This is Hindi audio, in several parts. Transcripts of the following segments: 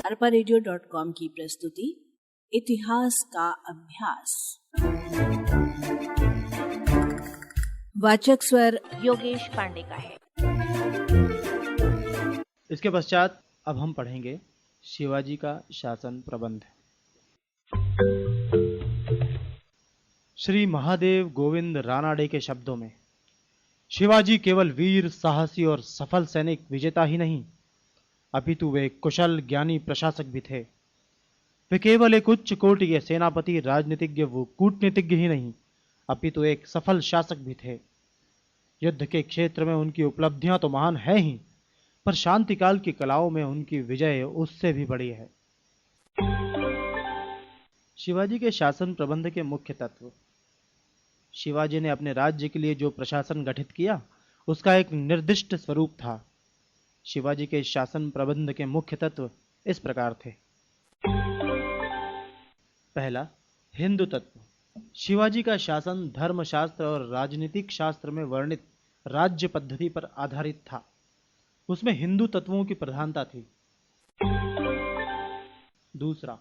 arparadio.com की प्रस्तुति इतिहास का अभ्यास। वाचक स्वर योगेश पांडे का है। इसके पश्चात अब हम पढ़ेंगे शिवाजी का शासन प्रबंध। श्री महादेव गोविंद रानाडे के शब्दों में, शिवाजी केवल वीर, साहसी और सफल सैनिक विजेता ही नहीं, अपितु वे कुशल ज्ञानी प्रशासक भी थे। वे केवल एक उच्च कोटि के सेनापति, राजनीतिज्ञ व कूटनीतिज्ञ ही नहीं, अपितु एक सफल शासक भी थे। युद्ध के क्षेत्र में उनकी उपलब्धियां तो महान है ही, पर शांतिकाल की कलाओं में उनकी विजय उससे भी बड़ी है। शिवाजी के शासन प्रबंध के मुख्य तत्व। शिवाजी ने अपने राज्य के लिए जो प्रशासन गठित किया, उसका एक निर्दिष्ट स्वरूप था। शिवाजी के शासन प्रबंध के मुख्य तत्व इस प्रकार थे। पहला, हिंदू तत्व। शिवाजी का शासन धर्मशास्त्र और राजनीतिक शास्त्र में वर्णित राज्य पद्धति पर आधारित था। उसमें हिंदू तत्वों की प्रधानता थी। दूसरा,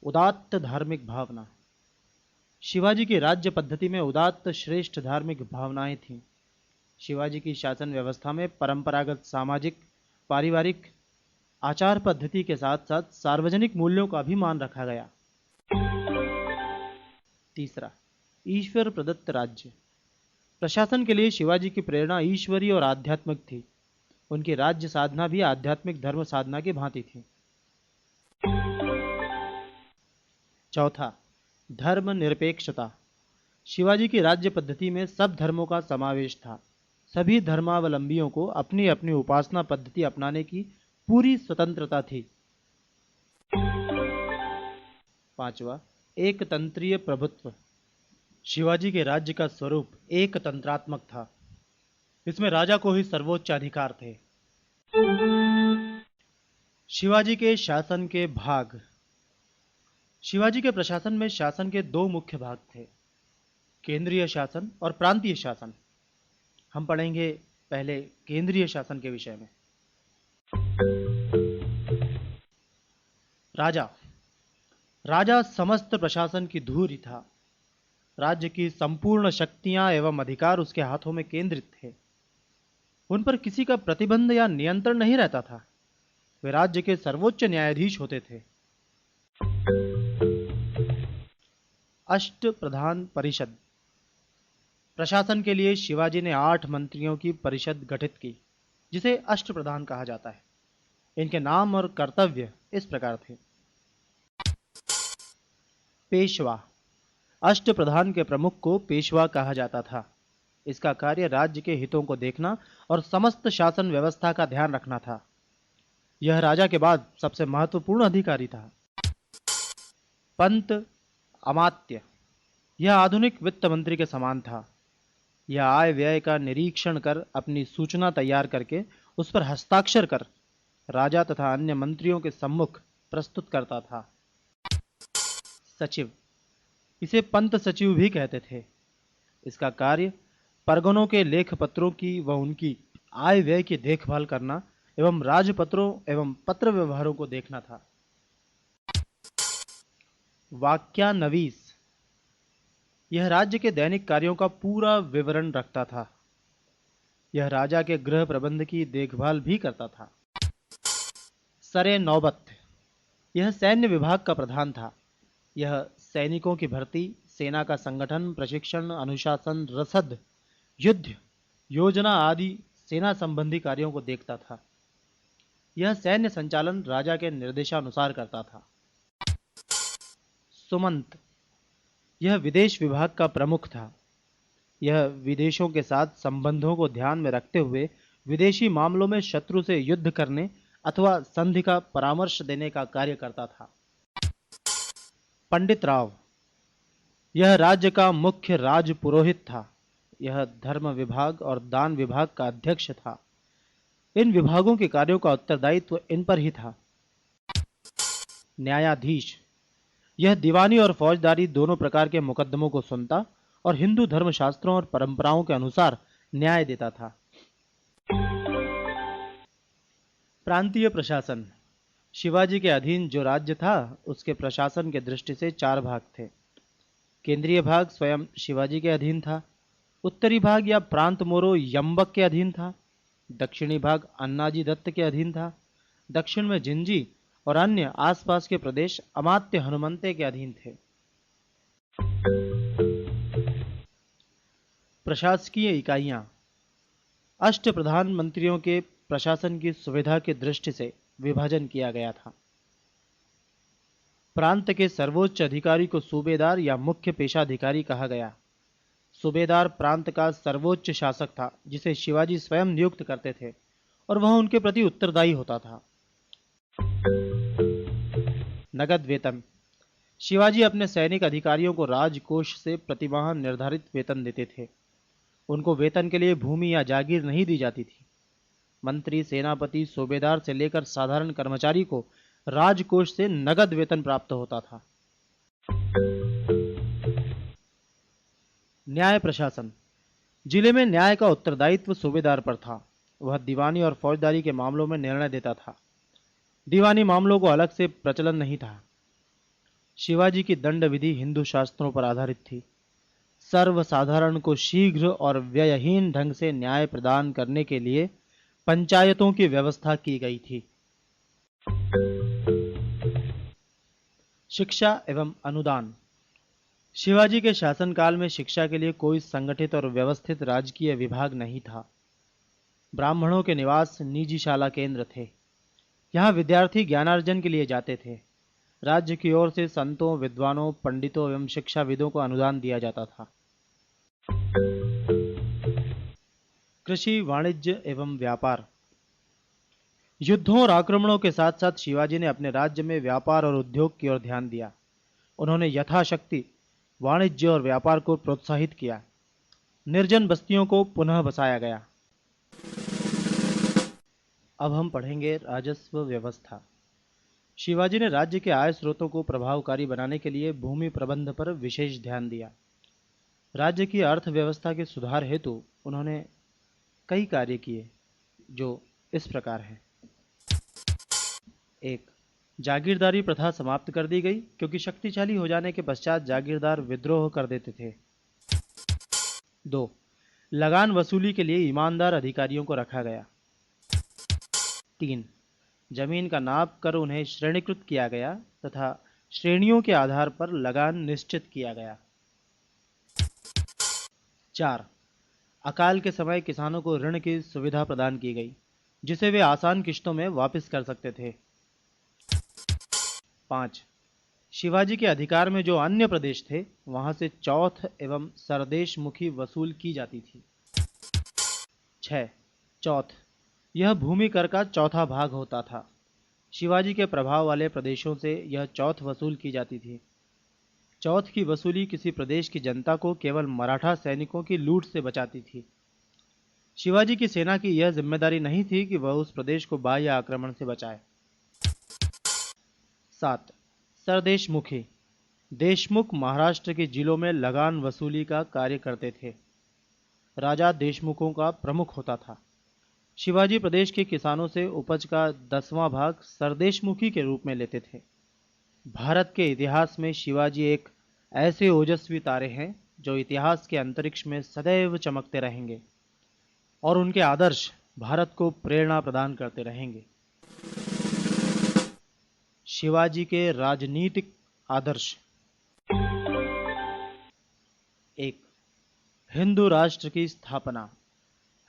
उदात्त धार्मिक भावना। शिवाजी की राज्य पद्धति में उदात्त श्रेष्ठ धार्मिक भावनाएं थीं। शिवाजी की शासन व्यवस्था में परंपरागत सामाजिक, पारिवारिक आचार पद्धति के साथ साथ सार्वजनिक मूल्यों का भी मान रखा गया। तीसरा, ईश्वर प्रदत्त राज्य। प्रशासन के लिए शिवाजी की प्रेरणा ईश्वरीय और आध्यात्मिक थी। उनकी राज्य साधना भी आध्यात्मिक धर्म साधना की भांति थी। चौथा, धर्म निरपेक्षता। शिवाजी की राज्य पद्धति में सब धर्मों का समावेश था। सभी धर्मावलंबियों को अपनी अपनी उपासना पद्धति अपनाने की पूरी स्वतंत्रता थी। पांचवा, एक तंत्रीय प्रभुत्व। शिवाजी के राज्य का स्वरूप एक तंत्रात्मक था। इसमें राजा को ही सर्वोच्च अधिकार थे। शिवाजी के शासन के भाग। शिवाजी के प्रशासन में शासन के दो मुख्य भाग थे, केंद्रीय शासन और प्रांतीय शासन। हम पढ़ेंगे पहले केंद्रीय शासन के विषय में। राजा समस्त प्रशासन की धुरी था। राज्य की संपूर्ण शक्तियां एवं अधिकार उसके हाथों में केंद्रित थे। उन पर किसी का प्रतिबंध या नियंत्रण नहीं रहता था। वे राज्य के सर्वोच्च न्यायाधीश होते थे। अष्ट प्रधान परिषद। प्रशासन के लिए शिवाजी ने 8 मंत्रियों की परिषद गठित की, जिसे अष्ट प्रधान कहा जाता है। इनके नाम और कर्तव्य इस प्रकार थे। पेशवा। अष्ट प्रधान के प्रमुख को पेशवा कहा जाता था। इसका कार्य राज्य के हितों को देखना और समस्त शासन व्यवस्था का ध्यान रखना था। यह राजा के बाद सबसे महत्वपूर्ण अधिकारी था। पंत अमात्य। यह आधुनिक वित्त मंत्री के समान था। यह आय व्यय का निरीक्षण कर अपनी सूचना तैयार करके उस पर हस्ताक्षर कर राजा तथा अन्य मंत्रियों के सम्मुख प्रस्तुत करता था। सचिव। इसे पंत सचिव भी कहते थे। इसका कार्य परगनों के लेख पत्रों की व उनकी आय व्यय की देखभाल करना एवं राजपत्रों एवं पत्र व्यवहारों को देखना था। वाक्यानवीस। यह राज्य के दैनिक कार्यों का पूरा विवरण रखता था। यह राजा के गृह प्रबंध की देखभाल भी करता था। सरे नौबत। यह सैन्य विभाग का प्रधान था। यह सैनिकों की भर्ती, सेना का संगठन, प्रशिक्षण, अनुशासन, रसद, युद्ध योजना आदि सेना संबंधी कार्यों को देखता था। यह सैन्य संचालन राजा के निर्देशानुसार करता था। सुमंत। यह विदेश विभाग का प्रमुख था। यह विदेशों के साथ संबंधों को ध्यान में रखते हुए विदेशी मामलों में शत्रु से युद्ध करने अथवा संधि का परामर्श देने का कार्य करता था। पंडित राव। यह राज्य का मुख्य राज पुरोहित था। यह धर्म विभाग और दान विभाग का अध्यक्ष था। इन विभागों के कार्यों का उत्तरदायित्व इन पर ही था। न्यायाधीश। यह दीवानी और फौजदारी दोनों प्रकार के मुकदमों को सुनता और हिंदू धर्मशास्त्रों और परंपराओं के अनुसार न्याय देता था। प्रांतीय प्रशासन। शिवाजी के अधीन जो राज्य था उसके प्रशासन के दृष्टि से चार भाग थे। केंद्रीय भाग स्वयं शिवाजी के अधीन था। उत्तरी भाग या प्रांत मोरो यंबक के अधीन था। दक्षिणी भाग अन्नाजी दत्त के अधीन था। दक्षिण में जिंजी और अन्य आसपास के प्रदेश अमात्य हनुमंते के अधीन थे। प्रशासकीय इकाइयां। अष्ट प्रधानमंत्रियों के प्रशासन की सुविधा की दृष्टि से विभाजन किया गया था। प्रांत के सर्वोच्च अधिकारी को सूबेदार या मुख्य पेशाधिकारी कहा गया। सूबेदार प्रांत का सर्वोच्च शासक था जिसे शिवाजी स्वयं नियुक्त करते थे और वह उनके प्रति उत्तरदायी होता था। नगद वेतन। शिवाजी अपने सैनिक अधिकारियों को राजकोष से प्रतिमाह निर्धारित वेतन देते थे। उनको वेतन के लिए भूमि या जागीर नहीं दी जाती थी। मंत्री, सेनापति, सूबेदार से लेकर साधारण कर्मचारी को राजकोष से नगद वेतन प्राप्त होता था। न्याय प्रशासन। जिले में न्याय का उत्तरदायित्व सूबेदार पर था। वह दीवानी और फौजदारी के मामलों में निर्णय देता था। दीवानी मामलों को अलग से प्रचलन नहीं था। शिवाजी की दंड विधि हिंदू शास्त्रों पर आधारित थी। सर्वसाधारण को शीघ्र और व्ययहीन ढंग से न्याय प्रदान करने के लिए पंचायतों की व्यवस्था की गई थी। शिक्षा एवं अनुदान। शिवाजी के शासनकाल में शिक्षा के लिए कोई संगठित और व्यवस्थित राजकीय विभाग नहीं था। ब्राह्मणों के निवास निजी शाला केंद्र थे। यहाँ विद्यार्थी ज्ञानार्जन के लिए जाते थे। राज्य की ओर से संतों, विद्वानों, पंडितों एवं शिक्षाविदों को अनुदान दिया जाता था। कृषि, वाणिज्य एवं व्यापार। युद्धों और आक्रमणों के साथ साथ शिवाजी ने अपने राज्य में व्यापार और उद्योग की ओर ध्यान दिया। उन्होंने यथाशक्ति वाणिज्य और व्यापार को प्रोत्साहित किया। निर्जन बस्तियों को पुनः बसाया गया। अब हम पढ़ेंगे राजस्व व्यवस्था। शिवाजी ने राज्य के आय स्रोतों को प्रभावकारी बनाने के लिए भूमि प्रबंध पर विशेष ध्यान दिया। राज्य की अर्थव्यवस्था के सुधार हेतु उन्होंने कई कार्य किए जो इस प्रकार हैं। 1. जागीरदारी प्रथा समाप्त कर दी गई क्योंकि शक्तिशाली हो जाने के पश्चात जागीरदार विद्रोह कर देते थे। 2. लगान वसूली के लिए ईमानदार अधिकारियों को रखा गया। 3. जमीन का नाप कर उन्हें श्रेणीकृत किया गया तथा श्रेणियों के आधार पर लगान निश्चित किया गया। 4. अकाल के समय किसानों को ऋण की सुविधा प्रदान की गई जिसे वे आसान किश्तों में वापस कर सकते थे। 5. शिवाजी के अधिकार में जो अन्य प्रदेश थे वहां से चौथ एवं सरदेश मुखी वसूल की जाती थी। 6. चौथ, यह भूमि कर का चौथा भाग होता था। शिवाजी के प्रभाव वाले प्रदेशों से यह चौथ वसूल की जाती थी। चौथ की वसूली किसी प्रदेश की जनता को केवल मराठा सैनिकों की लूट से बचाती थी। शिवाजी की सेना की यह जिम्मेदारी नहीं थी कि वह उस प्रदेश को बाह्य आक्रमण से बचाए। 7. सरदेशमुखी, देशमुख महाराष्ट्र के जिलों में लगान वसूली का कार्य करते थे। राजा देशमुखों का प्रमुख होता था। शिवाजी प्रदेश के किसानों से उपज का 10वां भाग सरदेशमुखी के रूप में लेते थे। भारत के इतिहास में शिवाजी एक ऐसे ओजस्वी तारे हैं जो इतिहास के अंतरिक्ष में सदैव चमकते रहेंगे और उनके आदर्श भारत को प्रेरणा प्रदान करते रहेंगे। शिवाजी के राजनीतिक आदर्श। 1. हिंदू राष्ट्र की स्थापना।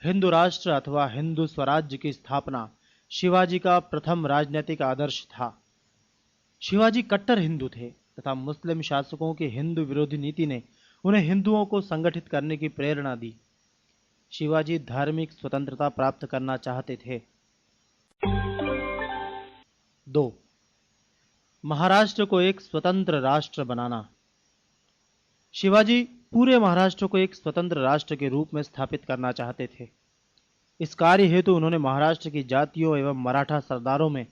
हिंदू राष्ट्र अथवा हिंदू स्वराज्य की स्थापना शिवाजी का प्रथम राजनीतिक आदर्श था। शिवाजी कट्टर हिंदू थे तथा मुस्लिम शासकों की हिंदू विरोधी नीति ने उन्हें हिंदुओं को संगठित करने की प्रेरणा दी। शिवाजी धार्मिक स्वतंत्रता प्राप्त करना चाहते थे। 2. महाराष्ट्र को एक स्वतंत्र राष्ट्र बनाना। शिवाजी पूरे महाराष्ट्र को एक स्वतंत्र राष्ट्र के रूप में स्थापित करना चाहते थे। इस कार्य हेतु उन्होंने महाराष्ट्र की जातियों एवं मराठा सरदारों में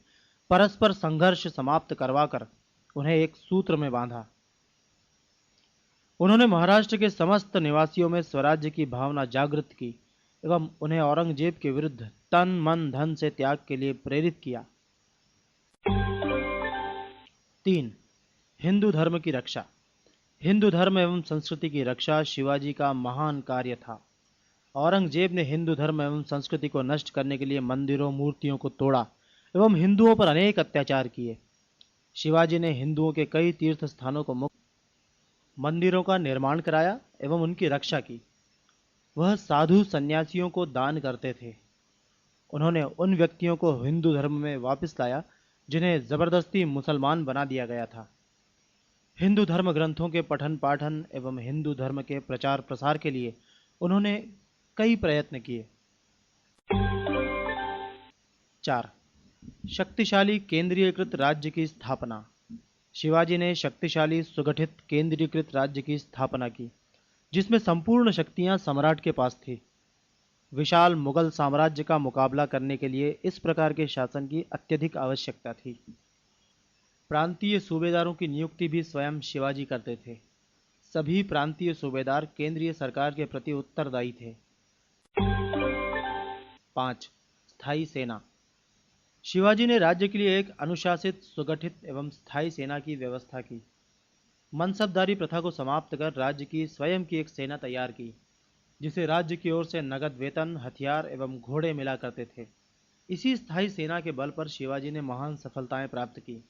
परस्पर संघर्ष समाप्त करवाकर उन्हें एक सूत्र में बांधा। उन्होंने महाराष्ट्र के समस्त निवासियों में स्वराज्य की भावना जागृत की एवं उन्हें औरंगजेब के विरुद्ध तन मन धन से त्याग के लिए प्रेरित किया। 3. हिंदू धर्म की रक्षा। हिंदू धर्म एवं संस्कृति की रक्षा शिवाजी का महान कार्य था। औरंगजेब ने हिंदू धर्म एवं संस्कृति को नष्ट करने के लिए मंदिरों मूर्तियों को तोड़ा एवं हिंदुओं पर अनेक अत्याचार किए। शिवाजी ने हिंदुओं के कई तीर्थ स्थानों को मुक्त मंदिरों का निर्माण कराया एवं उनकी रक्षा की। वह साधु सन्यासियों को दान करते थे। उन्होंने उन व्यक्तियों को हिंदू धर्म में वापस लाया जिन्हें जबरदस्ती मुसलमान बना दिया गया था। हिंदू धर्म ग्रंथों के पठन पाठन एवं हिंदू धर्म के प्रचार प्रसार के लिए उन्होंने कई प्रयत्न किए। 4. शक्तिशाली केंद्रीयकृत राज्य की स्थापना। शिवाजी ने शक्तिशाली सुगठित केंद्रीकृत राज्य की स्थापना की जिसमें संपूर्ण शक्तियां सम्राट के पास थी। विशाल मुगल साम्राज्य का मुकाबला करने के लिए इस प्रकार के शासन की अत्यधिक आवश्यकता थी। प्रांतीय सूबेदारों की नियुक्ति भी स्वयं शिवाजी करते थे। सभी प्रांतीय सूबेदार केंद्रीय सरकार के प्रति उत्तरदायी थे। 5. स्थायी सेना। शिवाजी ने राज्य के लिए एक अनुशासित, सुगठित एवं स्थायी सेना की व्यवस्था की। मनसबदारी प्रथा को समाप्त कर राज्य की स्वयं की एक सेना तैयार की जिसे राज्य की ओर से नगद वेतन, हथियार एवं घोड़े मिला करते थे। इसी स्थायी सेना के बल पर शिवाजी ने महान सफलताएं प्राप्त की।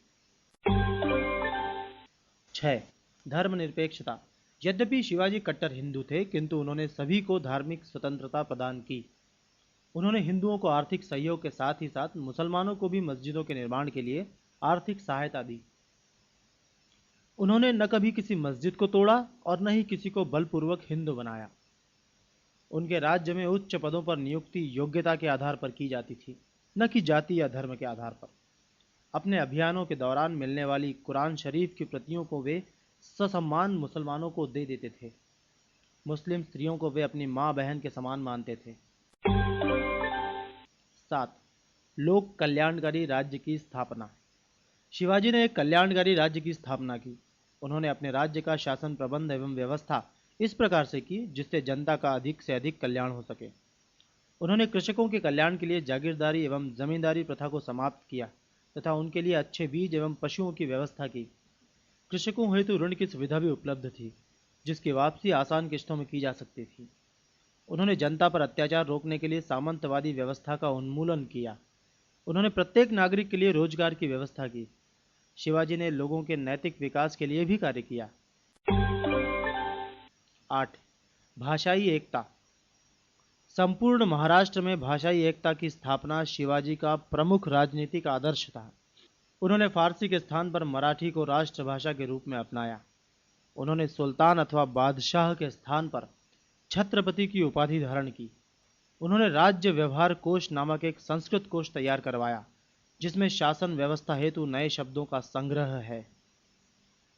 6. धर्मनिरपेक्षता। यद्यपि शिवाजी कट्टर हिंदू थे किंतु उन्होंने सभी को धार्मिक स्वतंत्रता प्रदान की। उन्होंने हिंदुओं को आर्थिक सहयोग के साथ ही साथ मुसलमानों को भी मस्जिदों के निर्माण के लिए आर्थिक सहायता दी। उन्होंने न कभी किसी मस्जिद को तोड़ा और न ही किसी को बलपूर्वक हिंदू बनाया। उनके राज्य में उच्च पदों पर नियुक्ति योग्यता के आधार पर की जाती थी, न कि जाति या धर्म के आधार पर। अपने अभियानों के दौरान मिलने वाली कुरान शरीफ की प्रतियों को वे ससम्मान मुसलमानों को दे देते थे। मुस्लिम स्त्रियों को वे अपनी मां बहन के समान मानते थे। 7. लोक कल्याणकारी राज्य की स्थापना। शिवाजी ने एक कल्याणकारी राज्य की स्थापना की। उन्होंने अपने राज्य का शासन प्रबंध एवं व्यवस्था इस प्रकार से की जिससे जनता का अधिक से अधिक कल्याण हो सके। उन्होंने कृषकों के कल्याण के लिए जागीरदारी एवं जमींदारी प्रथा को समाप्त किया तथा उनके लिए अच्छे बीज एवं पशुओं की व्यवस्था की। कृषकों हेतु ऋण की सुविधा भी उपलब्ध थी जिसकी वापसी आसान किस्तों में की जा सकती थी। उन्होंने जनता पर अत्याचार रोकने के लिए सामंतवादी व्यवस्था का उन्मूलन किया। उन्होंने प्रत्येक नागरिक के लिए रोजगार की व्यवस्था की। शिवाजी ने लोगों के नैतिक विकास के लिए भी कार्य किया। 8. भाषाई एकता। संपूर्ण महाराष्ट्र में भाषाई एकता की स्थापना शिवाजी का प्रमुख राजनीतिक आदर्श था। उन्होंने फारसी के स्थान पर मराठी को राष्ट्रभाषा के रूप में अपनाया। उन्होंने सुल्तान अथवा बादशाह के स्थान पर छत्रपति की उपाधि धारण की। उन्होंने राज्य व्यवहार कोश नामक एक संस्कृत कोश तैयार करवाया जिसमें शासन व्यवस्था हेतु नए शब्दों का संग्रह है।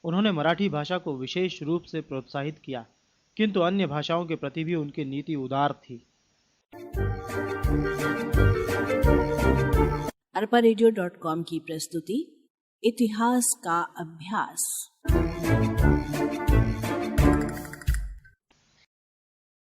उन्होंने मराठी भाषा को विशेष रूप से प्रोत्साहित किया किंतु अन्य भाषाओं के प्रति भी उनकी नीति उदार थी। arparedio.com की प्रस्तुति इतिहास का अभ्यास।